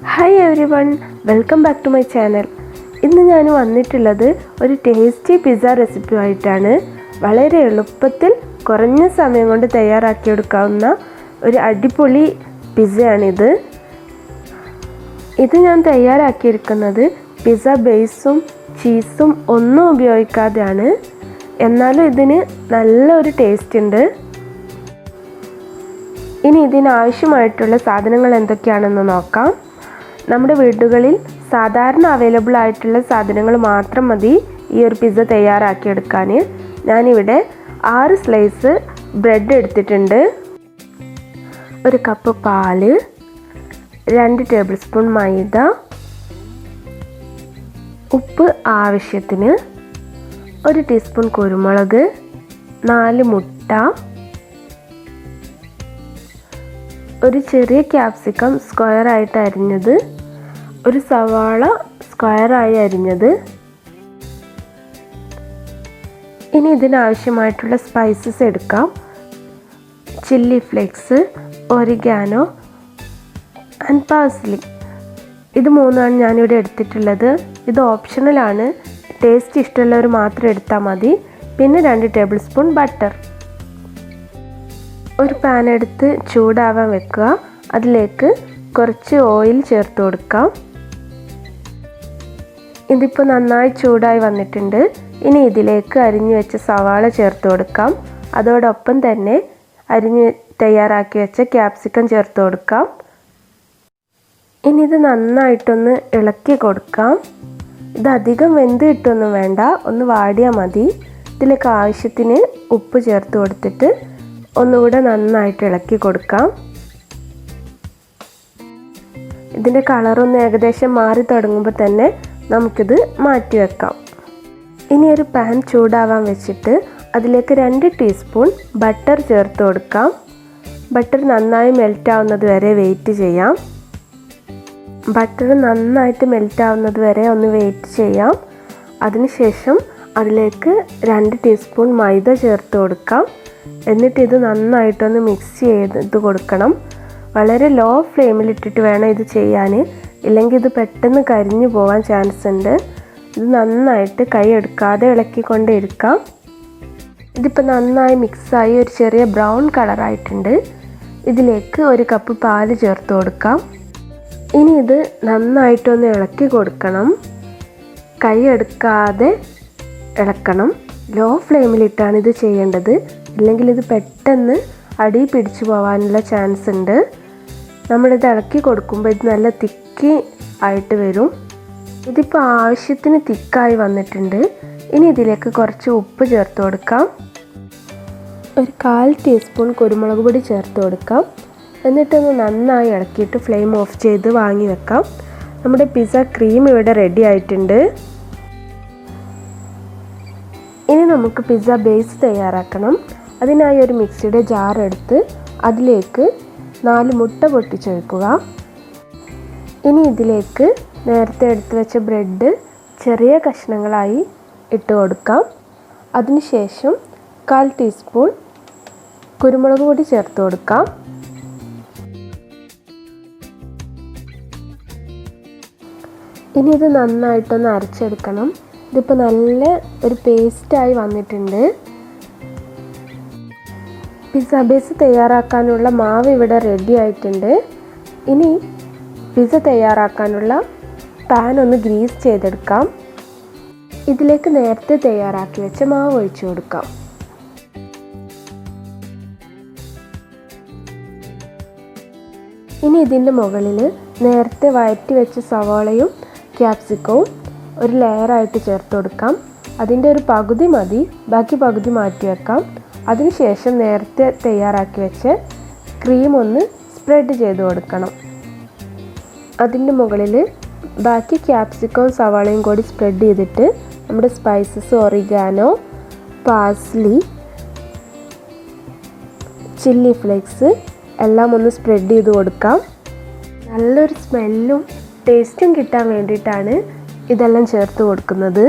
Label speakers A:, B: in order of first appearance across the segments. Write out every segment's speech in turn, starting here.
A: Hi everyone, welcome back to my channel. ഇന്ന് ഞാൻ വന്നിട്ടുള്ളത് ഒരു ടേസ്റ്റി പിസ്സ റെസിപ്പിയുമായിട്ടാണ്. വളരെ എളുപ്പത്തിൽ കുറഞ്ഞ സമയം കൊണ്ട് തയ്യാറാക്കിയെടുക്കാവുന്ന ഒരു അടിപൊളി പിസ്സയാണിത്. ഇത് ഞാൻ തയ്യാറാക്കിയിരിക്കുന്നത് പിസ്സ ബേസും ചീസും ഒന്നും ഉപയോഗിക്കാതെയാണ്. എന്നാലും ഇതിന് നല്ലൊരു ടേസ്റ്റ് ഉണ്ട്. ഇനി ഇതിനാവശ്യമായിട്ടുള്ള സാധനങ്ങൾ എന്തൊക്കെയാണെന്ന് നോക്കാം. നമ്മുടെ വീടുകളിൽ സാധാരണ അവൈലബിൾ ആയിട്ടുള്ള സാധനങ്ങൾ മാത്രം മതി ഈ ഒരു പിസ്സ തയ്യാറാക്കിയെടുക്കാൻ. ഞാനിവിടെ 6 സ്ലൈസ് ബ്രെഡ് എടുത്തിട്ടുണ്ട്, 1 കപ്പ് പാല്, 2 ടേബിൾ സ്പൂൺ മൈദ, ഉപ്പ് ആവശ്യത്തിന്, 1 ടീസ്പൂൺ കുരുമുളക്, 4 മുട്ട, ഒരു ചെറിയ ക്യാപ്സിക്കം സ്ക്വയറായിട്ട് അരിഞ്ഞത്, ഒരു സവാള സ്ക്വയറായി അരിഞ്ഞത്. ഇനി ഇതിനാവശ്യമായിട്ടുള്ള സ്പൈസസ് എടുക്കാം. Chilli flakes, oregano and parsley. ഇത് 3 ഞാനിവിടെ എടുത്തിട്ടുള്ളത്. ഇത് ഓപ്ഷണലാണ്, ടേസ്റ്റ് ഇഷ്ടമുള്ളവർ മാത്രം എടുത്താൽ മതി. പിന്നെ 2 ടേബിൾ സ്പൂൺ ബട്ടർ. ഒരു പാൻ എടുത്ത് ചൂടാവാൻ വെക്കുക. അതിലേക്ക് കുറച്ച് ഓയിൽ ചേർത്ത് കൊടുക്കാം. ഇതിപ്പോൾ നന്നായി ചൂടായി വന്നിട്ടുണ്ട്. ഇനി ഇതിലേക്ക് അരിഞ്ഞു വെച്ച സവാള ചേർത്ത് കൊടുക്കാം. അതോടൊപ്പം തന്നെ അരിഞ്ഞ് തയ്യാറാക്കി വെച്ച ക്യാപ്സിക്കം ചേർത്ത് കൊടുക്കാം. ഇനി ഇത് നന്നായിട്ടൊന്ന് ഇളക്കി കൊടുക്കാം. ഇത് അധികം വെന്ത് കിട്ടൊന്നും വേണ്ട, ഒന്ന് വാടിയാൽ മതി. ഇതിലേക്ക് ആവശ്യത്തിന് ഉപ്പ് ചേർത്ത് കൊടുത്തിട്ട് ഒന്നുകൂടെ നന്നായിട്ട് ഇളക്കി കൊടുക്കാം. ഇതിൻ്റെ കളറൊന്ന് ഏകദേശം മാറി തുടങ്ങുമ്പോൾ തന്നെ നമുക്കിത് മാറ്റി വെക്കാം. ഇനി ഒരു പാൻ ചൂടാവാൻ വെച്ചിട്ട് അതിലേക്ക് 2 ടീസ്പൂൺ ബട്ടർ ചേർത്ത് കൊടുക്കാം. ബട്ടർ നന്നായി മെൽറ്റ് ആവുന്നത് വരെ വെയിറ്റ് ചെയ്യാം. ബട്ടർ നന്നായിട്ട് മെൽറ്റ് ആവുന്നത് വരെ ഒന്ന് വെയിറ്റ് ചെയ്യാം. അതിനുശേഷം അതിലേക്ക് 2 ടീസ്പൂൺ മൈദ ചേർത്ത് കൊടുക്കാം. എന്നിട്ട് ഇത് നന്നായിട്ടൊന്ന് മിക്സ് ചെയ്ത് കൊടുക്കണം. വളരെ ലോ ഫ്ലെയിമിലിട്ടിട്ട് വേണം ഇത് ചെയ്യാൻ, ഇല്ലെങ്കിൽ ഇത് പെട്ടെന്ന് കരിഞ്ഞു പോകാൻ ചാൻസ് ഉണ്ട്. ഇത് നന്നായിട്ട് കൈ എടുക്കാതെ ഇളക്കിക്കൊണ്ടിരിക്കാം. ഇതിപ്പോൾ നന്നായി മിക്സായി ഒരു ചെറിയ ബ്രൗൺ കളറായിട്ടുണ്ട്. ഇതിലേക്ക് 1 കപ്പ് പാല് ചേർത്ത് കൊടുക്കാം. ഇനി ഇത് നന്നായിട്ടൊന്ന് ഇളക്കി കൊടുക്കണം. കൈ എടുക്കാതെ ഇളക്കണം. ലോ ഫ്ലെയിമിലിട്ടാണ് ഇത് ചെയ്യേണ്ടത്, ഇല്ലെങ്കിൽ ഇത് പെട്ടെന്ന് അടി പിടിച്ചു പോകാനുള്ള ചാൻസ് ഉണ്ട്. നമ്മളിത് ഇളക്കി കൊടുക്കുമ്പോൾ ഇത് നല്ല തിക്കി ആയിട്ട് വരും. ഇതിപ്പോൾ ആവശ്യത്തിന് തിക്കായി വന്നിട്ടുണ്ട്. ഇനി ഇതിലേക്ക് കുറച്ച് ഉപ്പ് ചേർത്ത് കൊടുക്കാം. ഒരു 1/4 ടീസ്പൂൺ കുരുമുളക് പൊടി ചേർത്ത് കൊടുക്കാം. എന്നിട്ടൊന്ന് നന്നായി ഇളക്കിയിട്ട് ഫ്ലെയിം ഓഫ് ചെയ്ത് വാങ്ങി വെക്കാം. നമ്മുടെ പിസ്സ ക്രീം ഇവിടെ റെഡി ആയിട്ടുണ്ട്. ഇനി നമുക്ക് പിസ്സ ബേസ് തയ്യാറാക്കണം. അതിനായി ഒരു മിക്സിയുടെ ജാർ എടുത്ത് അതിലേക്ക് 4 മുട്ട പൊട്ടിച്ചൊഴിക്കുക. ഇനി ഇതിലേക്ക് നേരത്തെ എടുത്ത് വെച്ച ബ്രെഡ് ചെറിയ കഷ്ണങ്ങളായി ഇട്ട് കൊടുക്കാം. അതിനുശേഷം 1/4 ടീസ്പൂൺ കുരുമുളക് പൊടി ചേർത്ത് കൊടുക്കാം. ഇനി ഇത് നന്നായിട്ടൊന്ന് അരച്ചെടുക്കണം. ഇതിപ്പോൾ നല്ല ഒരു പേസ്റ്റായി വന്നിട്ടുണ്ട്. പിസ്സ ബേസ് തയ്യാറാക്കാനുള്ള മാവ് ഇവിടെ റെഡി ആയിട്ടുണ്ട്. ഇനി പിസ്സ തയ്യാറാക്കാനുള്ള പാൻ ഒന്ന് ഗ്രീസ് ചെയ്തെടുക്കാം. ഇതിലേക്ക് നേരത്തെ തയ്യാറാക്കി വെച്ച മാവ് ഒഴിച്ചു കൊടുക്കാം. ഇനി ഇതിൻ്റെ മുകളിൽ നേരത്തെ വഴറ്റി വെച്ച സവാളയും ക്യാപ്സിക്കവും ഒരു ലെയറായിട്ട് ചേർത്ത് കൊടുക്കാം. അതിൻ്റെ ഒരു പകുതി മതി, ബാക്കി പകുതി മാറ്റി വെക്കാം. അതിനുശേഷം നേരത്തെ തയ്യാറാക്കി വെച്ച് ക്രീം ഒന്ന് സ്പ്രെഡ് ചെയ്ത് കൊടുക്കണം. അതിൻ്റെ മുകളിൽ ബാക്കി ക്യാപ്സിക്കവും സവാളയും കൂടി സ്പ്രെഡ് ചെയ്തിട്ട് നമ്മുടെ spices oregano, parsley, chilli flakes എല്ലാം ഒന്ന് സ്പ്രെഡ് ചെയ്ത് കൊടുക്കാം. നല്ലൊരു സ്മെല്ലും ടേസ്റ്റും കിട്ടാൻ വേണ്ടിയിട്ടാണ് ഇതെല്ലാം ചേർത്ത് കൊടുക്കുന്നത്.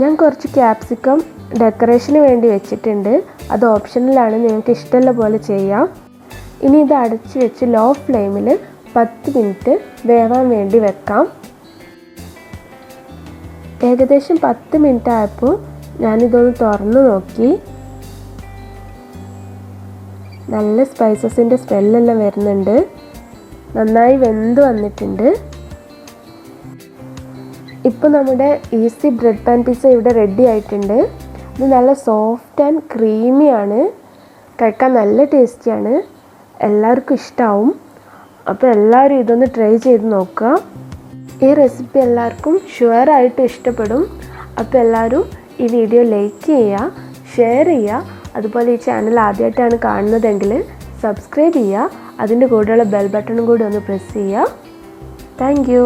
A: ഞാൻ കുറച്ച് ക്യാപ്സിക്കം ഡെക്കറേഷന് വേണ്ടി വെച്ചിട്ടുണ്ട്. അത് ഓപ്ഷണലാണ്, നിങ്ങൾക്ക് ഇഷ്ടമുള്ള പോലെ ചെയ്യാം. ഇനി ഇത് അടച്ച് വെച്ച് ലോ ഫ്ലെയിമിൽ 10 മിനിറ്റ് വേവാൻ വേണ്ടി വെക്കാം. ഏകദേശം 10 മിനിറ്റ് ആയപ്പോൾ ഞാനിതൊന്ന് തുറന്ന് നോക്കി. നല്ല സ്പൈസസിൻ്റെ സ്മെല്ലെല്ലാം വരുന്നുണ്ട്. നന്നായി വെന്ത് വന്നിട്ടുണ്ട്. ഇപ്പോൾ നമ്മുടെ ഈസി ബ്രെഡ് പാൻ പിസ്സ ഇവിടെ റെഡി ആയിട്ടുണ്ട്. ഇത് നല്ല സോഫ്റ്റ് ആൻഡ് ക്രീമിയാണ്. കഴിക്കാൻ നല്ല ടേസ്റ്റിയാണ്. എല്ലാവർക്കും ഇഷ്ടമാവും. അപ്പോൾ എല്ലാവരും ഇതൊന്ന് ട്രൈ ചെയ്ത് നോക്കുക. ഈ റെസിപ്പി എല്ലാവർക്കും ഷുവറായിട്ട് ഇഷ്ടപ്പെടും. അപ്പോൾ എല്ലാവരും ഈ വീഡിയോ ലൈക്ക് ചെയ്യുക, ഷെയർ ചെയ്യുക. അതുപോലെ ഈ ചാനൽ ആദ്യമായിട്ടാണ് കാണുന്നതെങ്കിൽ സബ്സ്ക്രൈബ് ചെയ്യുക. അതിൻ്റെ കൂടെയുള്ള ബെൽ ബട്ടണും കൂടി ഒന്ന് പ്രസ് ചെയ്യുക. Thank you.